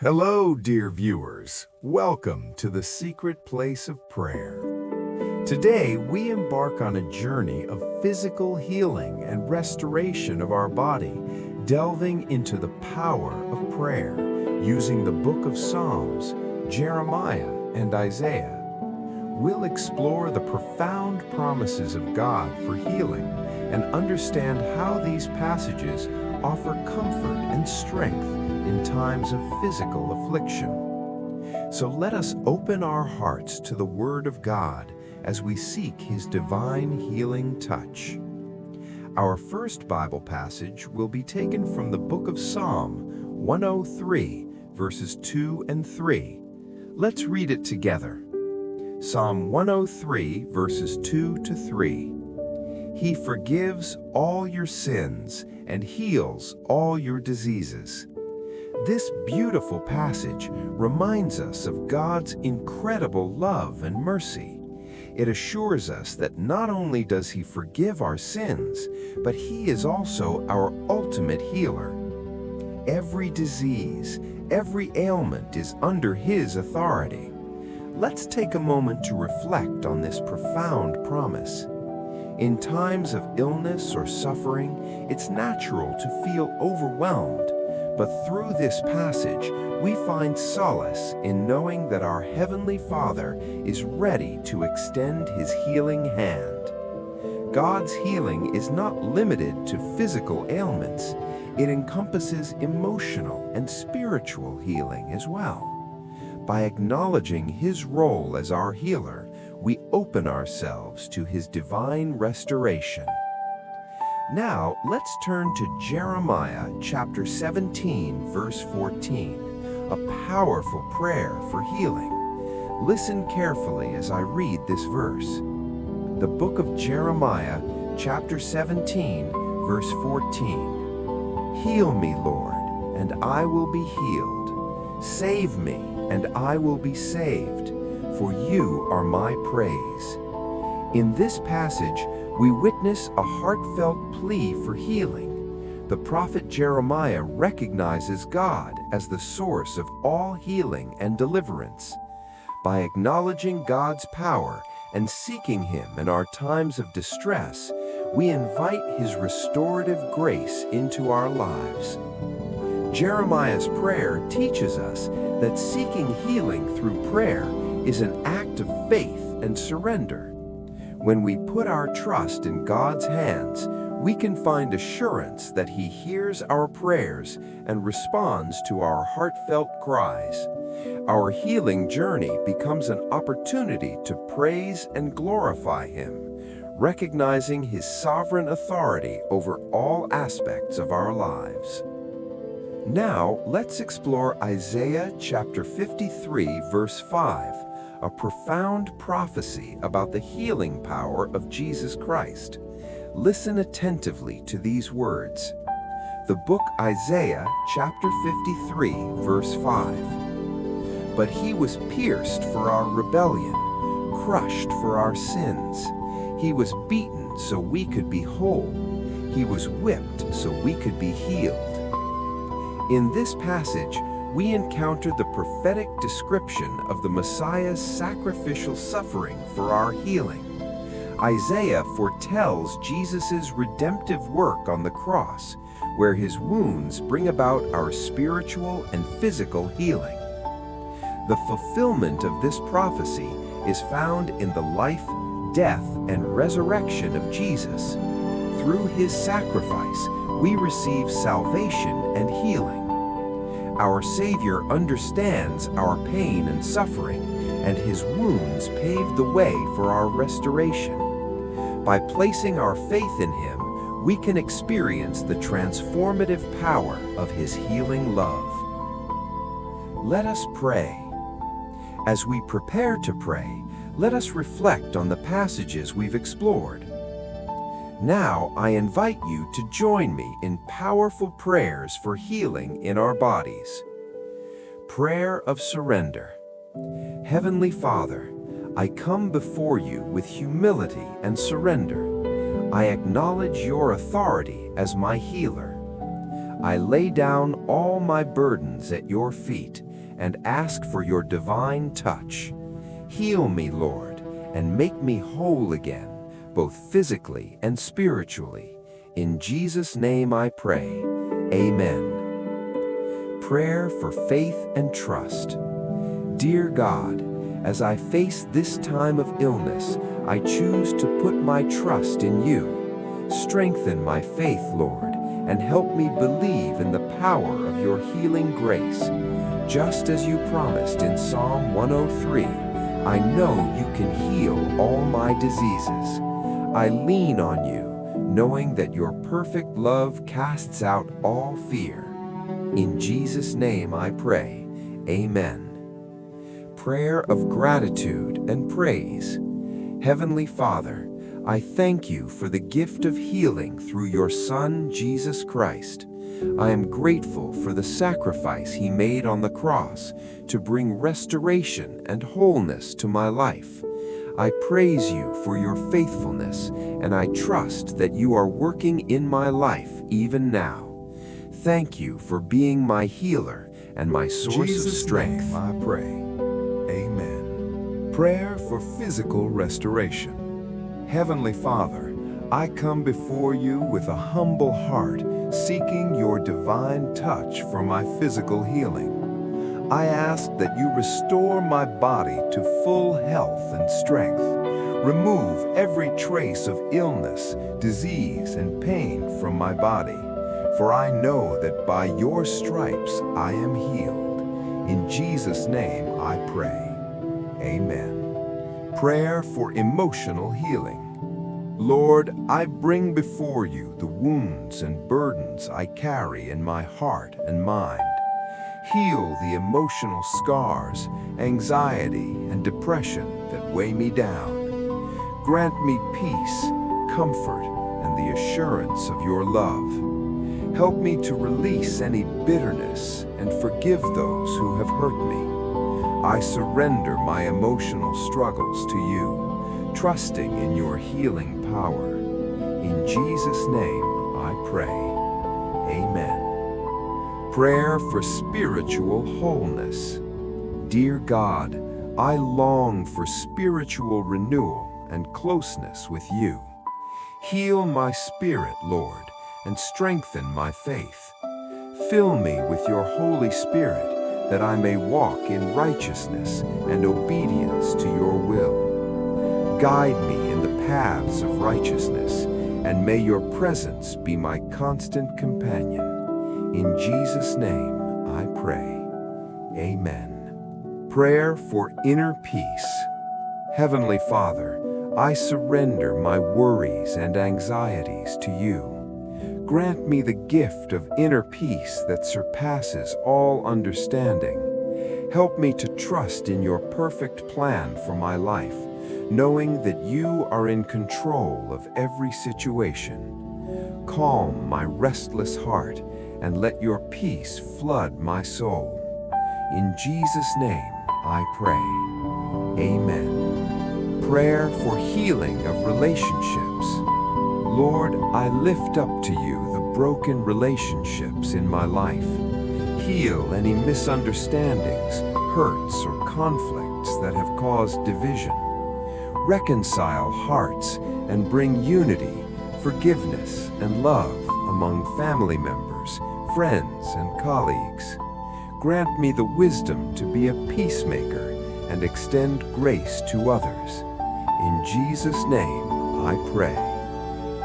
Hello, dear viewers. Welcome to the secret place of prayer. Today, we embark on a journey of physical healing and restoration of our body, delving into the power of prayer, using the book of Psalms, Jeremiah, and Isaiah. We'll explore the profound promises of God for healing and understand how these passages offer comfort and strength in times of physical affliction. So let us open our hearts to the Word of God as we seek His divine healing touch. Our first Bible passage will be taken from the book of Psalm 103, verses 2 and 3. Let's read it together. Psalm 103, verses 2 to 3. He forgives all your sins and heals all your diseases. This beautiful passage reminds us of God's incredible love and mercy. It assures us that not only does He forgive our sins, but He is also our ultimate healer. Every disease, every ailment is under His authority. Let's take a moment to reflect on this profound promise. In times of illness or suffering, it's natural to feel overwhelmed. But through this passage, we find solace in knowing that our Heavenly Father is ready to extend His healing hand. God's healing is not limited to physical ailments. It encompasses emotional and spiritual healing as well. By acknowledging His role as our healer, we open ourselves to His divine restoration. Now, let's turn to Jeremiah chapter 17, verse 14, a powerful prayer for healing. Listen carefully as I read this verse. The book of Jeremiah, chapter 17, verse 14. Heal me, Lord, and I will be healed. Save me, and I will be saved, for you are my praise. In this passage, we witness a heartfelt plea for healing. The prophet Jeremiah recognizes God as the source of all healing and deliverance. By acknowledging God's power and seeking Him in our times of distress, we invite His restorative grace into our lives. Jeremiah's prayer teaches us that seeking healing through prayer is an act of faith and surrender. When we put our trust in God's hands, we can find assurance that He hears our prayers and responds to our heartfelt cries. Our healing journey becomes an opportunity to praise and glorify Him, recognizing His sovereign authority over all aspects of our lives. Now, let's explore Isaiah chapter 53, verse 5. A profound prophecy about the healing power of Jesus Christ. Listen attentively to these words. The book Isaiah, chapter 53, verse 5. But He was pierced for our rebellion, crushed for our sins. He was beaten so we could be whole. He was whipped so we could be healed. In this passage, we encounter the prophetic description of the Messiah's sacrificial suffering for our healing. Isaiah foretells Jesus' redemptive work on the cross, where His wounds bring about our spiritual and physical healing. The fulfillment of this prophecy is found in the life, death, and resurrection of Jesus. Through His sacrifice, we receive salvation and healing. Our Savior understands our pain and suffering, and His wounds paved the way for our restoration. By placing our faith in Him, we can experience the transformative power of His healing love. Let us pray. As we prepare to pray, let us reflect on the passages we've explored. Now, I invite you to join me in powerful prayers for healing in our bodies. Prayer of Surrender. Heavenly Father, I come before you with humility and surrender. I acknowledge your authority as my healer. I lay down all my burdens at your feet and ask for your divine touch. Heal me, Lord, and make me whole again, both physically and spiritually. In Jesus' name I pray. Amen. Prayer for faith and trust. Dear God, as I face this time of illness, I choose to put my trust in you. Strengthen my faith, Lord, and help me believe in the power of your healing grace. Just as you promised in Psalm 103, I know you can heal all my diseases. I lean on you, knowing that your perfect love casts out all fear. In Jesus' name I pray. Amen. Prayer of gratitude and praise. Heavenly Father, I thank you for the gift of healing through your Son, Jesus Christ. I am grateful for the sacrifice he made on the cross to bring restoration and wholeness to my life. I praise you for your faithfulness, and I trust that you are working in my life even now. Thank you for being my healer and my source of strength. Jesus' name I pray. Amen. Prayer for physical restoration. Heavenly Father, I come before you with a humble heart, seeking your divine touch for my physical healing. I ask that you restore my body to full health and strength. Remove every trace of illness, disease, and pain from my body, for I know that by your stripes I am healed. In Jesus' name I pray. Amen. Prayer for emotional healing. Lord, I bring before you the wounds and burdens I carry in my heart and mind. Heal the emotional scars, anxiety, and depression that weigh me down. Grant me peace, comfort, and the assurance of your love. Help me to release any bitterness and forgive those who have hurt me. I surrender my emotional struggles to you, trusting in your healing power. In Jesus' name I pray. Amen. Prayer for spiritual wholeness. Dear God, I long for spiritual renewal and closeness with you. Heal my spirit, Lord, and strengthen my faith. Fill me with your Holy Spirit, that I may walk in righteousness and obedience to your will. Guide me in the paths of righteousness, and may your presence be my constant companion. In Jesus' name I pray. Amen. Prayer for inner peace. Heavenly Father, I surrender my worries and anxieties to you. Grant me the gift of inner peace that surpasses all understanding. Help me to trust in your perfect plan for my life, knowing that you are in control of every situation. Calm my restless heart and let your peace flood my soul. In Jesus' name I pray. Amen. Prayer for healing of relationships. Lord, I lift up to you the broken relationships in my life. Heal any misunderstandings, hurts, or conflicts that have caused division. Reconcile hearts and bring unity, forgiveness, and love among family members, friends, and colleagues. Grant me the wisdom to be a peacemaker and extend grace to others. In Jesus' name I pray.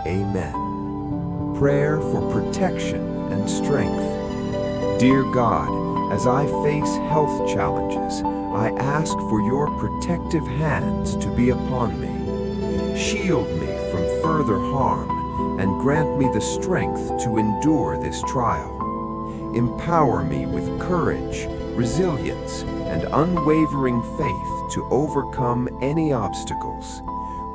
Amen. Prayer for protection and strength. Dear God, as I face health challenges, I ask for your protective hands to be upon me. Shield me from further harm and grant me the strength to endure this trial. Empower me with courage, resilience, and unwavering faith to overcome any obstacles.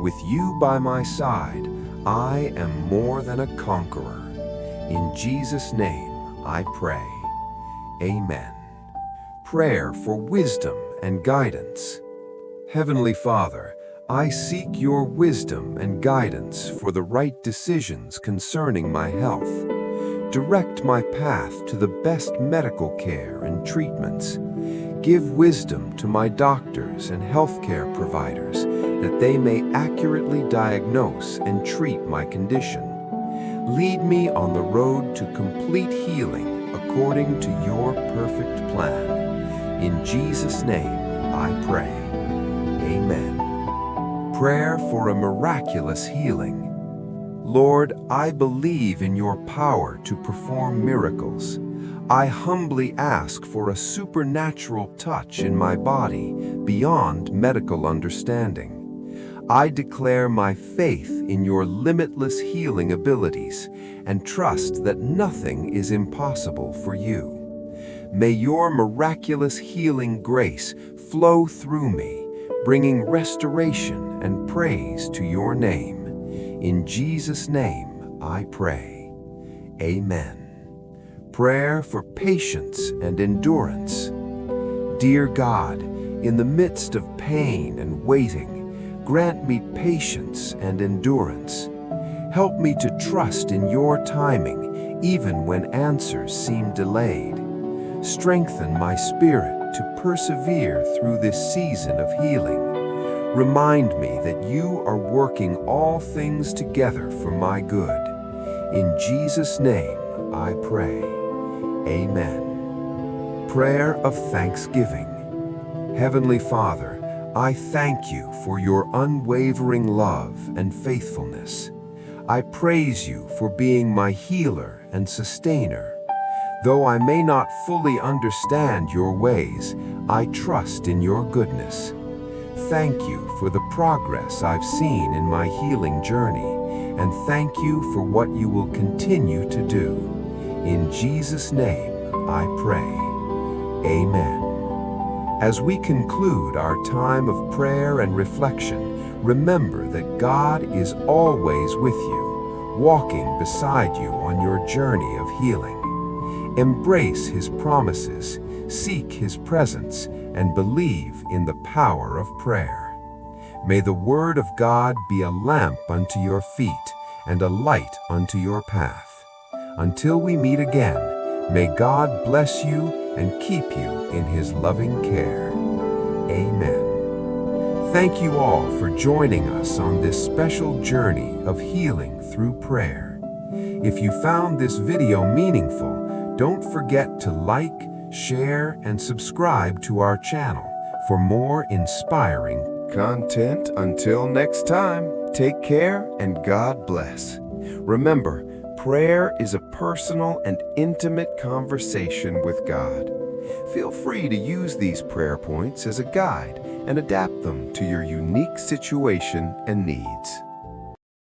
With you by my side, I am more than a conqueror. In Jesus' name I pray. Amen. Prayer for wisdom and guidance. Heavenly Father, I seek your wisdom and guidance for the right decisions concerning my health. Direct my path to the best medical care and treatments. Give wisdom to my doctors and healthcare providers that they may accurately diagnose and treat my condition. Lead me on the road to complete healing according to your perfect plan. In Jesus' name I pray. Amen. Prayer for a miraculous healing. Lord, I believe in your power to perform miracles. I humbly ask for a supernatural touch in my body beyond medical understanding. I declare my faith in your limitless healing abilities and trust that nothing is impossible for you. May your miraculous healing grace flow through me, bringing restoration and praise to your name. In Jesus' name I pray. Amen. Prayer for patience and endurance. Dear God, in the midst of pain and waiting, grant me patience and endurance. Help me to trust in your timing, even when answers seem delayed. Strengthen my spirit to persevere through this season of healing. Remind me that you are working all things together for my good. In Jesus' name I pray. Amen. Prayer of Thanksgiving. Heavenly Father, I thank you for your unwavering love and faithfulness. I praise you for being my healer and sustainer. Though I may not fully understand your ways, I trust in your goodness. Thank you for the progress I've seen in my healing journey, and thank you for what you will continue to do. In Jesus' name I pray. Amen. As we conclude our time of prayer and reflection, remember that God is always with you, walking beside you on your journey of healing. Embrace His promises, seek His presence, and believe in the power of prayer. May the Word of God be a lamp unto your feet and a light unto your path. Until we meet again, may God bless you and keep you in His loving care. Amen. Thank you all for joining us on this special journey of healing through prayer. If you found this video meaningful, don't forget to like, share, and subscribe to our channel for more inspiring Content. Until next time, take care and God bless. Remember, prayer is a personal and intimate conversation with God. Feel free to use these prayer points as a guide and adapt them to your unique situation and needs.